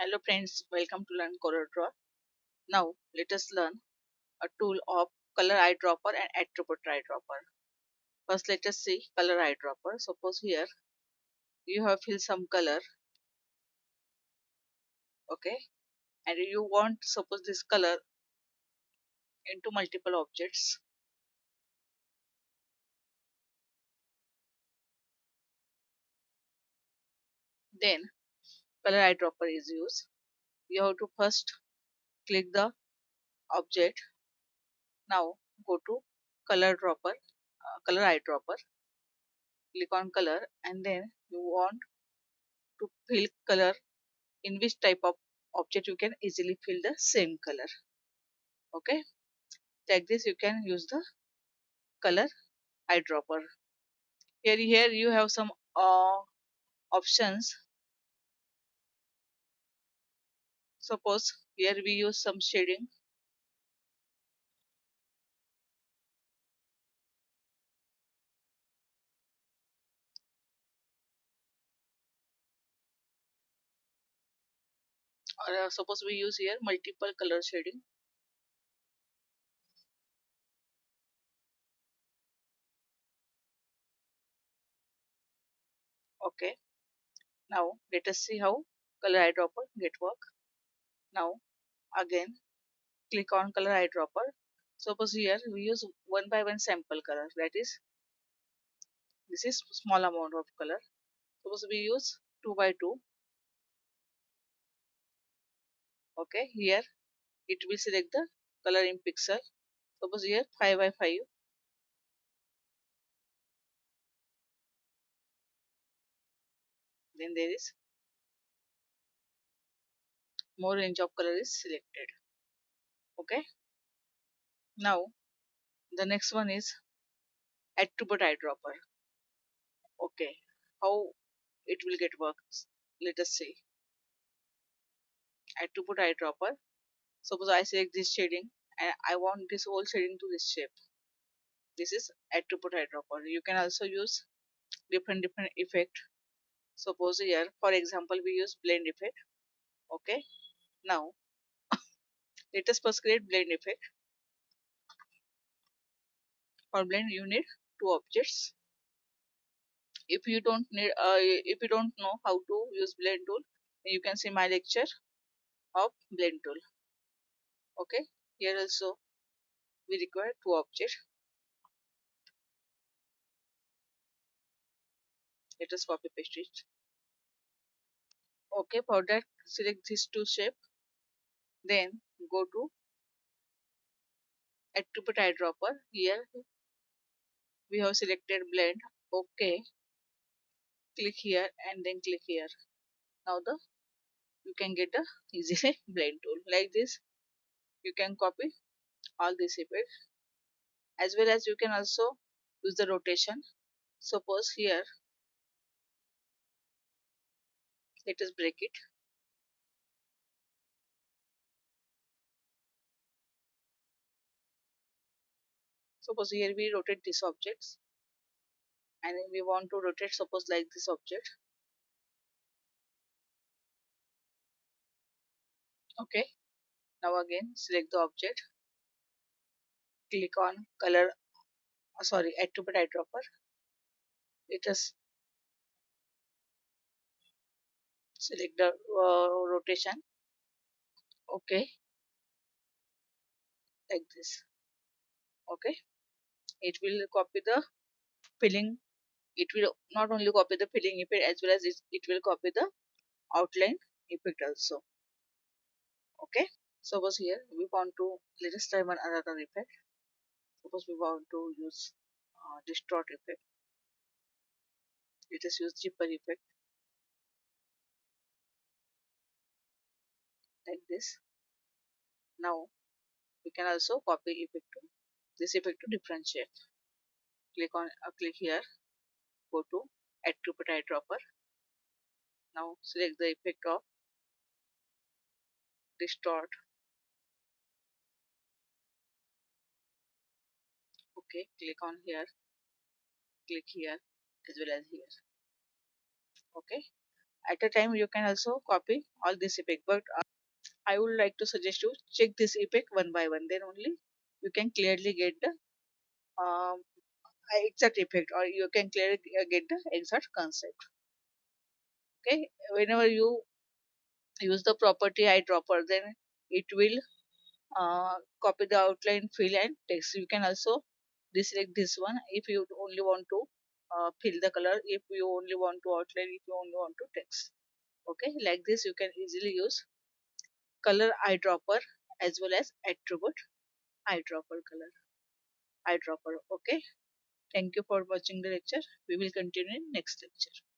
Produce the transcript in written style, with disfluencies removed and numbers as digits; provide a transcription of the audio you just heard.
Hello friends, welcome to learn Coreldraw. Now let us learn a tool of color eyedropper and attribute eyedropper. First let us see color eyedropper. Suppose here you have filled some color, okay, and you want suppose this color into multiple objects. Then color eyedropper is used. You have to first click the object. Now go to color eyedropper. Click on color and then you want to fill color in which type of object you can easily fill the same color. Okay, like this you can use the color eyedropper. Here you have some options. Suppose here we use some shading, or suppose we use here multiple color shading. Okay, now let us see how color eyedropper get work. Now again click on color eyedropper. Suppose here we use one by one sample color, that is this is small amount of color. Suppose we use 2 by 2. Okay, here it will select the color in pixel. Suppose here 5 by 5. Then there is more range of color is selected. Okay, now the next one is attribute eyedropper. Okay, how it will get works, let us see. Attribute eyedropper. Suppose I select this shading and I want this whole shading to this shape. This is attribute eyedropper. You can also use different effect. Suppose here for example we use blend effect. Okay, now let us first create blend effect. For blend you need two objects. If you don't know how to use blend tool, you can see my lecture of blend tool. Okay, here also we require two objects. Let us copy paste it. Okay, for that select these two shape, then go to attribute eyedropper. Here we have selected blend. Okay, click here and then click here. Now the you can get a easily blend tool. Like this you can copy all these effects, as well as you can also use the rotation. Suppose here let us break it. Suppose here we rotate these objects and we want to rotate suppose like this object. Okay, now again select the object, click on color, sorry, attribute eyedropper. Let us select the rotation. Okay, like this. Okay, it will copy the filling. It will not only copy the filling effect as well as it will copy the outline effect also. Okay, suppose here we want to, let us try one another effect. Suppose we want to use distort effect. Let us use zipper effect like this. Now we can also copy effect to this effect to different shape. Click here, go to attribute eyedropper. Now select the effect of distort. Okay, click on here, click here as well as here. Okay, At a time you can also copy all this effect, but I would like to suggest you check this effect one by one, then only you can clearly get the um, exact effect, or you can clearly get the exact concept. Okay, whenever you use the property eyedropper, then it will copy the outline, fill and text. You can also deselect this one if you only want to fill the color, if you only want to outline, if you only want to text. Okay, like this you can easily use color eyedropper as well as attribute eyedropper color eyedropper. Okay, thank you for watching the lecture. We will continue in next lecture.